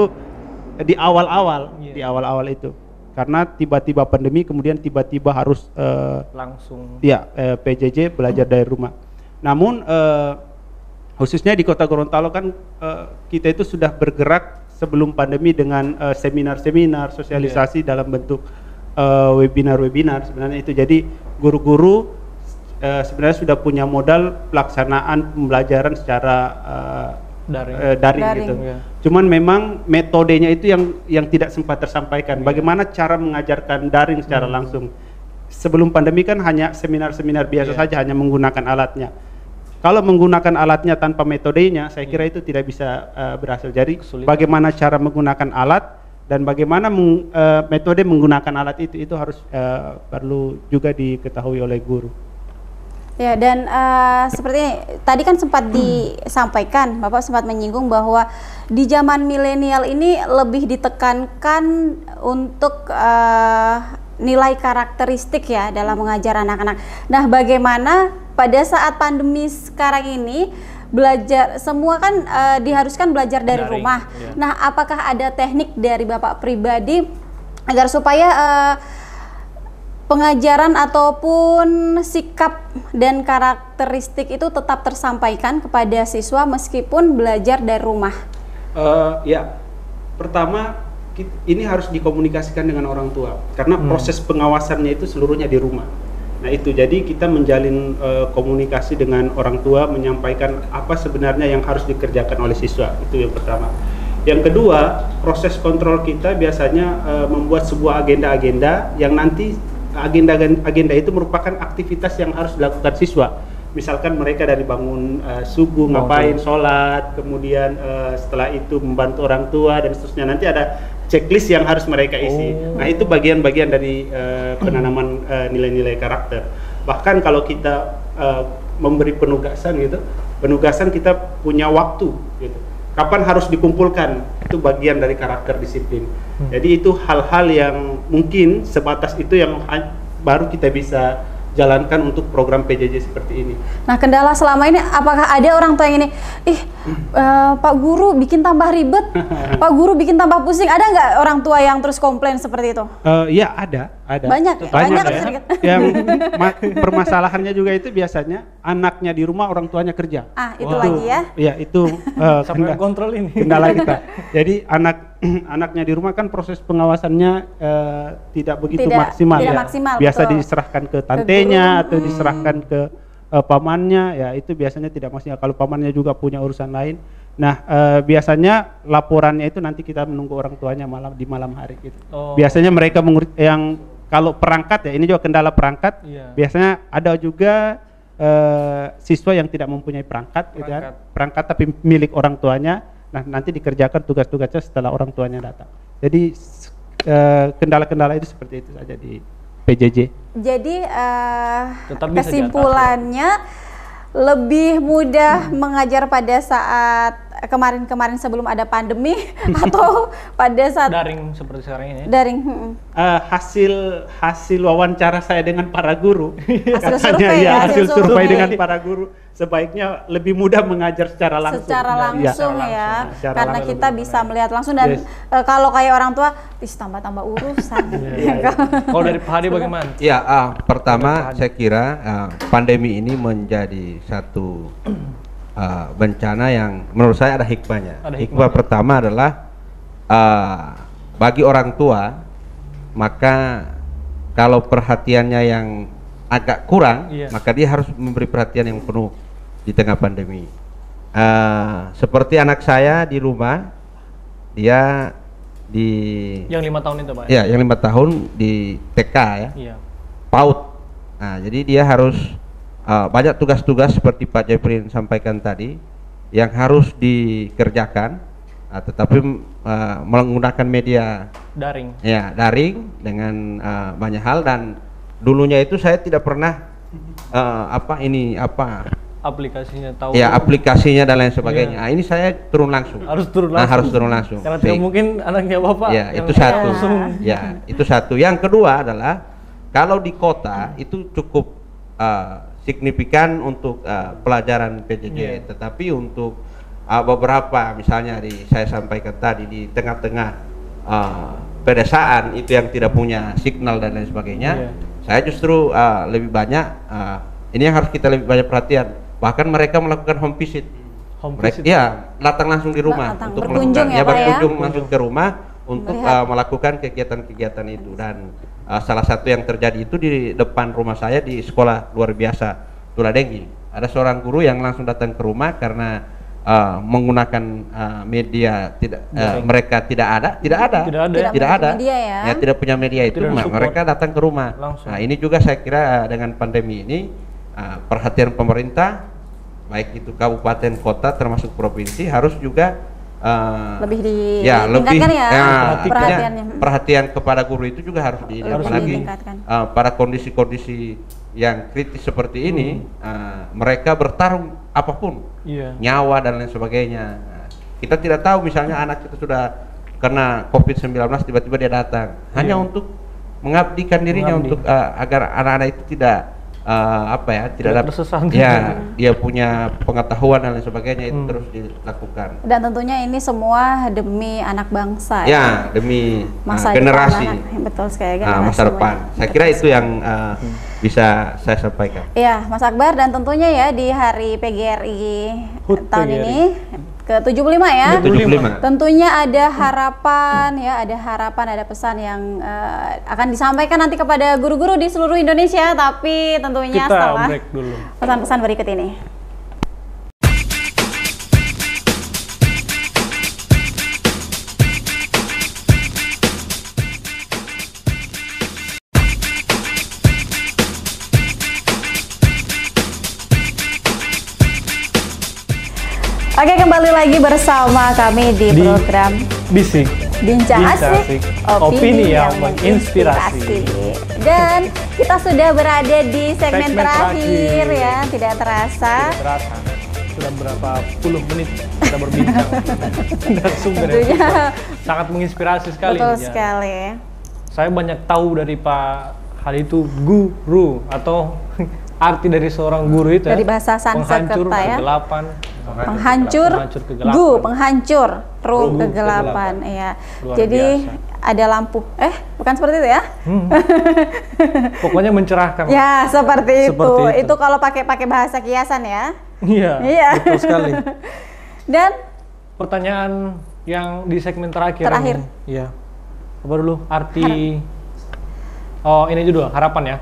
di awal-awal, Iya. di awal-awal itu. karena tiba-tiba pandemi kemudian tiba-tiba harus Langsung. PJJ belajar dari rumah. Namun khususnya di Kota Gorontalo kan kita itu sudah bergerak sebelum pandemi dengan seminar-seminar sosialisasi dalam bentuk webinar-webinar sebenarnya itu. Jadi guru-guru sebenarnya sudah punya modal pelaksanaan pembelajaran secara daring gitu. Ya. Cuman memang metodenya itu yang tidak sempat tersampaikan. Bagaimana cara mengajarkan daring secara langsung. Sebelum pandemi kan hanya seminar-seminar biasa saja, hanya menggunakan alatnya. Kalau menggunakan alatnya tanpa metodenya, saya kira itu tidak bisa berhasil. Jadi bagaimana cara menggunakan alat dan bagaimana metode menggunakan alat itu harus perlu juga diketahui oleh guru. Ya, dan seperti ini, tadi kan sempat disampaikan, Bapak sempat menyinggung bahwa di zaman milenial ini lebih ditekankan untuk nilai karakteristik ya dalam mengajar anak-anak. Nah, bagaimana pada saat pandemi sekarang ini belajar, semua kan diharuskan belajar dari rumah. Ya. Nah, apakah ada teknik dari Bapak pribadi agar supaya pengajaran ataupun sikap dan karakteristik itu tetap tersampaikan kepada siswa meskipun belajar dari rumah? Ya, pertama ini harus dikomunikasikan dengan orang tua karena proses pengawasannya itu seluruhnya di rumah. Nah itu, jadi kita menjalin komunikasi dengan orang tua, menyampaikan apa sebenarnya yang harus dikerjakan oleh siswa, itu yang pertama. Yang kedua, proses kontrol kita biasanya membuat sebuah agenda-agenda yang nanti agenda itu merupakan aktivitas yang harus dilakukan siswa. Misalkan mereka dari bangun subuh ngapain, sholat, kemudian setelah itu membantu orang tua dan seterusnya. Nanti ada checklist yang harus mereka isi. Nah itu bagian-bagian dari penanaman nilai-nilai karakter. Bahkan kalau kita memberi penugasan gitu, penugasan kita punya waktu gitu. Kapan harus dikumpulkan, itu bagian dari karakter disiplin. Jadi itu hal-hal yang mungkin sebatas itu yang baru kita bisa jalankan untuk program PJJ seperti ini. Nah, kendala selama ini apakah ada orang tua yang ini, Pak Guru bikin tambah ribet, Pak Guru bikin tambah pusing, ada nggak orang tua yang terus komplain seperti itu? Iya ada. Banyak ya. Yang permasalahannya juga itu biasanya anaknya di rumah, orang tuanya kerja. Itu lagi ya? Iya itu sampai kontrol ini. Kendala kita. Jadi anaknya di rumah kan proses pengawasannya tidak begitu maksimal. Tidak ya. maksimal. Biasa betul. diserahkan ke tantenya atau diserahkan ke pamannya, ya itu biasanya tidak maksimal. Kalau pamannya juga punya urusan lain. Nah biasanya laporannya itu nanti kita menunggu orang tuanya di malam hari gitu. Biasanya mereka yang kalau perangkat ya, ini juga kendala perangkat. Biasanya ada juga siswa yang tidak mempunyai perangkat. Gitu kan? Perangkat tapi milik orang tuanya. Nah nanti dikerjakan tugas-tugasnya setelah orang tuanya datang. Jadi kendala-kendala itu seperti itu saja di PJJ. Jadi kesimpulannya lebih mudah mengajar pada saat kemarin-kemarin sebelum ada pandemi atau pada saat daring seperti sekarang ini? Daring. Hasil wawancara saya dengan para guru, hasil survei dengan para guru, sebaiknya lebih mudah mengajar secara langsung. Karena kita bisa melihat langsung dan kalau kayak orang tua, tambah-tambah urusan. Kalau dari Pak Hadi bagaimana? Ya, pertama saya kira pandemi ini menjadi satu bencana yang menurut saya ada hikmahnya. Hikmah pertama adalah bagi orang tua, maka kalau perhatiannya yang agak kurang, maka dia harus memberi perhatian yang penuh di tengah pandemi. Seperti anak saya di rumah, dia yang 5 tahun itu Pak? Ya, yang 5 tahun di TK ya, PAUD. Nah, jadi dia harus banyak tugas-tugas seperti Pak Jeffrey sampaikan tadi yang harus dikerjakan, tetapi menggunakan media daring. Ya, daring dengan banyak hal. Dan dulunya itu saya tidak pernah aplikasinya tahu. Ya, aplikasinya dan lain sebagainya. Nah, ini saya turun langsung. Harus turun langsung. Harus turun langsung. Karena tidak mungkin anaknya Bapak. Ya, itu satu. Ya, itu satu. Yang kedua adalah kalau di kota itu cukup signifikan untuk pelajaran PJJ, tetapi untuk beberapa misalnya saya sampaikan tadi di tengah-tengah pedesaan itu yang tidak punya signal dan lain sebagainya, saya justru lebih banyak ini yang harus kita lebih banyak perhatian. Bahkan mereka melakukan home visit. Mereka ya datang langsung di rumah untuk berkunjung melakukan berkunjung ya? langsung ke rumah untuk melakukan kegiatan-kegiatan itu. Dan salah satu yang terjadi itu di depan rumah saya di sekolah luar biasa Tuladengi. Ada seorang guru yang langsung datang ke rumah karena menggunakan media mereka tidak ada media ya? Tidak punya media itu, mereka datang ke rumah langsung. Nah ini juga saya kira dengan pandemi ini perhatian pemerintah baik itu kabupaten kota termasuk provinsi harus juga lebih ditingkatkan perhatian kepada guru itu juga harus apalagi pada kondisi-kondisi yang kritis seperti ini, mereka bertarung apapun, nyawa dan lain sebagainya. Kita tidak tahu misalnya anak kita sudah kena COVID-19 tiba-tiba dia datang hanya untuk mengabdikan dirinya untuk agar anak-anak itu tidak tidak tersesat. Dia punya pengetahuan dan lain sebagainya itu terus dilakukan. Dan tentunya ini semua demi anak bangsa demi masa generasi. Betul sekali masa depan. Saya kira itu yang bisa saya sampaikan. Iya, Mas Akbar, dan tentunya ya di hari PGRI tahun ini ke-75 ya. 75. Tentunya ada harapan ya, ada pesan yang akan disampaikan nanti kepada guru-guru di seluruh Indonesia, tapi tentunya kita setelah break dulu. Pesan-pesan berikut ini. Oke, kembali lagi bersama kami di program Bincang Asik, opini yang menginspirasi. Dan kita sudah berada di segmen terakhir ya, tidak terasa. Sudah berapa puluh menit kita berbincang. Dan sumbernya sangat menginspirasi sekali. Betul sekali. Saya banyak tahu dari Pak Hadi itu guru atau arti dari seorang guru itu dari bahasa Sanskerta ya. Penghancur kegelapan ya. Jadi biasa. Ada lampu bukan seperti itu ya. Pokoknya mencerahkan. Ya, seperti itu. Itu kalau pakai bahasa kiasan ya. Iya. Betul sekali. Dan pertanyaan yang di segmen terakhir. Iya. Apa dulu arti ini juga harapan ya.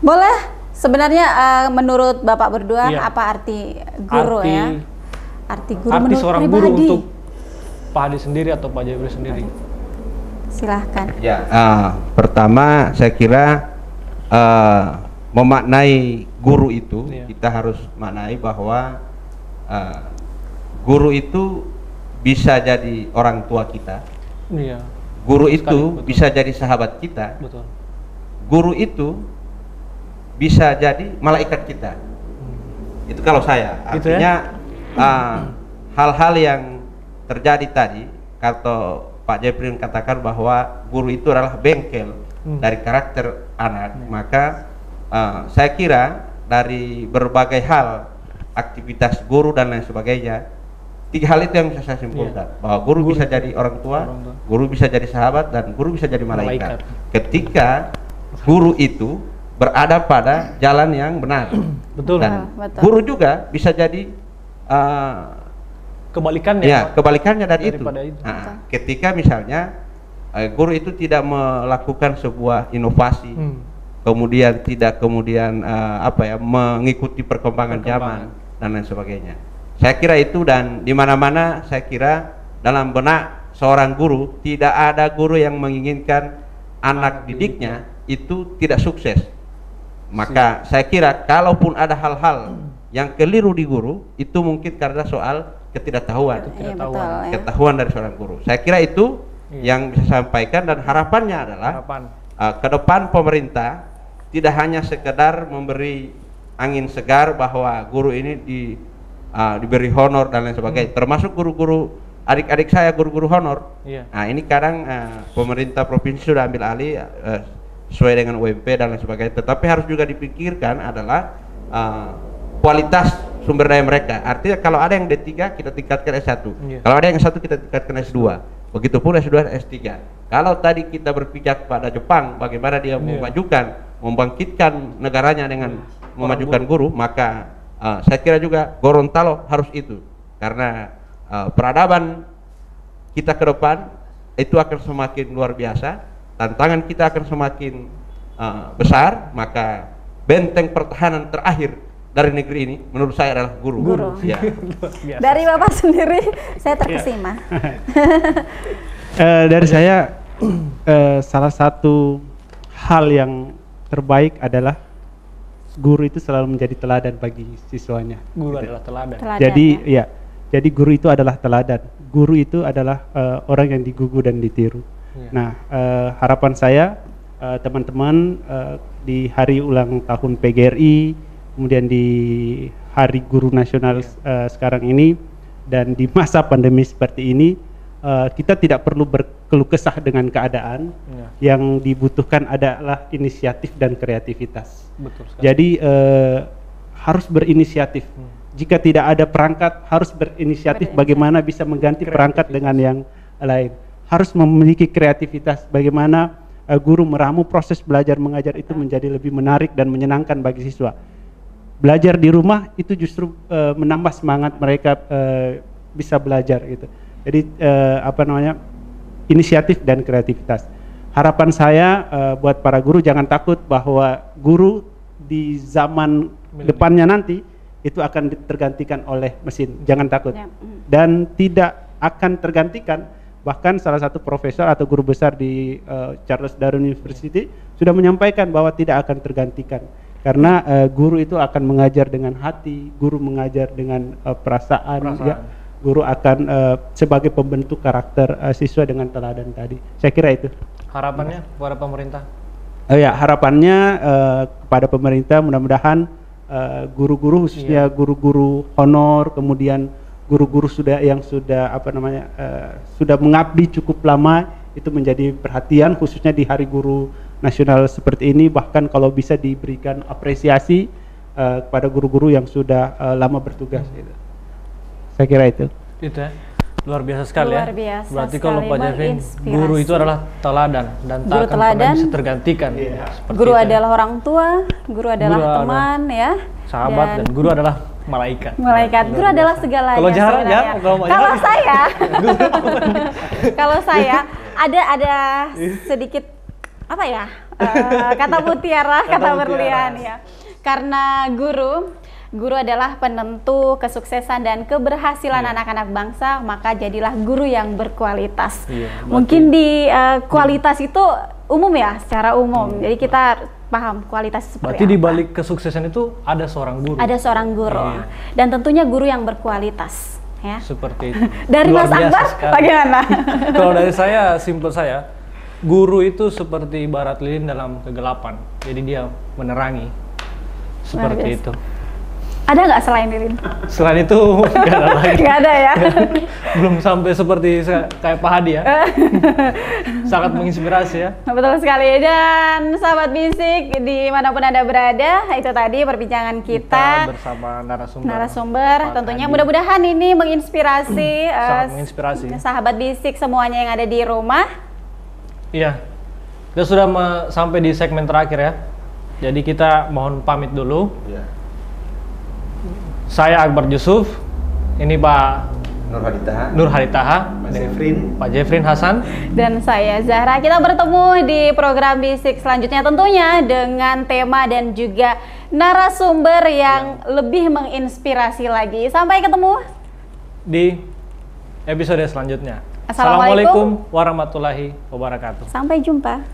Boleh. Sebenarnya menurut Bapak berdua apa arti guru ya? Arti guru menurut seorang pribadi. Guru untuk Pak Hadi sendiri atau Pak Jeffrey sendiri? Silahkan. Ya, pertama saya kira memaknai guru itu kita harus maknai bahwa guru itu bisa jadi orang tua kita. Guru itu bisa jadi sahabat kita. Guru itu bisa jadi malaikat kita. Itu kalau saya. Artinya hal-hal yang terjadi tadi, kata Pak Jeffrey katakan bahwa guru itu adalah bengkel dari karakter anak. Maka saya kira dari berbagai hal, aktivitas guru dan lain sebagainya, 3 hal itu yang bisa saya simpulkan. Bahwa guru bisa jadi orang tua, guru bisa jadi sahabat, dan guru bisa jadi malaikat. Ketika guru itu berada pada jalan yang benar. Betul. Dan guru juga bisa jadi kebalikannya. Ya, kebalikannya dari itu. Ketika misalnya guru itu tidak melakukan sebuah inovasi, kemudian tidak mengikuti perkembangan zaman dan lain sebagainya. Saya kira itu, dan di mana-mana saya kira dalam benak seorang guru tidak ada guru yang menginginkan anak didiknya itu tidak sukses. Maka saya kira kalaupun ada hal-hal yang keliru di guru, itu mungkin karena soal ketidaktahuan. Ketahuan dari seorang guru. Saya kira itu yang bisa saya sampaikan, dan harapannya adalah ke depan pemerintah tidak hanya sekedar memberi angin segar bahwa guru ini diberi honor dan lain sebagainya, termasuk guru-guru adik-adik saya guru-guru honor. Nah, ini kadang pemerintah provinsi sudah ambil alih sesuai dengan UMP dan lain sebagainya, tetapi harus juga dipikirkan adalah kualitas sumber daya mereka. Artinya kalau ada yang D3 kita tingkatkan S1. Kalau ada yang S1 kita tingkatkan S2. Begitupun S2 dan S3. Kalau tadi kita berpijak pada Jepang bagaimana dia membangkitkan negaranya dengan memajukan guru, maka saya kira juga Gorontalo harus itu. Karena peradaban kita ke depan itu akan semakin luar biasa, tantangan kita akan semakin besar, maka benteng pertahanan terakhir dari negeri ini menurut saya adalah guru. Ya. Dari Bapak sendiri saya terkesima. Dari saya salah satu hal yang terbaik adalah guru itu selalu menjadi teladan bagi siswanya. Guru gitu. adalah teladan. Jadi jadi guru itu adalah teladan. Guru itu adalah orang yang digugu dan ditiru. Nah, harapan saya teman-teman di hari ulang tahun PGRI, kemudian di Hari Guru Nasional sekarang ini, dan di masa pandemi seperti ini, kita tidak perlu berkeluh kesah dengan keadaan. Yang dibutuhkan adalah inisiatif dan kreativitas. Betul sekali. Jadi harus berinisiatif. Jika tidak ada perangkat, harus berinisiatif bagaimana bisa mengganti perangkat dengan yang lain. Harus memiliki kreativitas bagaimana guru meramu proses belajar mengajar itu menjadi lebih menarik dan menyenangkan bagi siswa. Belajar di rumah itu justru menambah semangat mereka bisa belajar gitu. Jadi inisiatif dan kreativitas. Harapan saya buat para guru, jangan takut bahwa guru di zaman depannya nanti itu akan tergantikan oleh mesin. Jangan takut. Dan tidak akan tergantikan. Bahkan salah satu profesor atau guru besar di Charles Darwin University sudah menyampaikan bahwa tidak akan tergantikan. Karena guru itu akan mengajar dengan hati, guru mengajar dengan perasaan. Ya. Guru akan sebagai pembentuk karakter siswa dengan teladan tadi. Saya kira itu. Harapannya kepada pemerintah? Harapannya kepada pemerintah mudah-mudahan guru-guru khususnya guru-guru honor, kemudian guru-guru sudah mengabdi cukup lama itu menjadi perhatian, khususnya di Hari Guru Nasional seperti ini. Bahkan kalau bisa diberikan apresiasi kepada guru-guru yang sudah lama bertugas. Gitu. Saya kira itu. Itu ya. Luar biasa sekali Luar ya. biasa Berarti kalau sekali, Pak Jeffrey, guru itu adalah teladan dan tak akan pernah bisa tergantikan. Guru adalah orang tua, guru adalah teman, ya. Sahabat dan guru adalah malaikat. Guru adalah segalanya. Kalau kalau saya ada sedikit kata mutiara, kata berlian ya. Karena guru adalah penentu kesuksesan dan keberhasilan anak-anak bangsa, maka jadilah guru yang berkualitas. Mungkin di kualitas itu umum ya, secara umum. Jadi kita paham kualitas seperti berarti apa. di balik kesuksesan itu ada seorang guru. Ada seorang guru. Dan tentunya guru yang berkualitas. Ya. Seperti itu. Dari Mas Akbar, bagaimana? Kalau dari saya, simpel saya, guru itu seperti ibarat lilin dalam kegelapan. Jadi dia menerangi. Seperti itu. Ada nggak selain lilin? Selain itu nggak ada lagi. Nggak ada ya? Belum sampai seperti kayak Pak Hadi ya. Sangat menginspirasi ya. Betul sekali. Dan sahabat Bisik dimanapun Anda berada, itu tadi perbincangan kita bersama narasumber. Tentunya mudah-mudahan ini menginspirasi, menginspirasi sahabat Bisik semuanya yang ada di rumah. Iya. Kita sudah sampai di segmen terakhir ya. Jadi kita mohon pamit dulu. Saya Akbar Yusuf, ini Pak Nur Haditaha, Pak Jeffrin Hasan, dan saya Zahra. Kita bertemu di program Bisik selanjutnya tentunya dengan tema dan juga narasumber yang lebih menginspirasi lagi. Sampai ketemu di episode selanjutnya. Assalamualaikum warahmatullahi wabarakatuh. Sampai jumpa.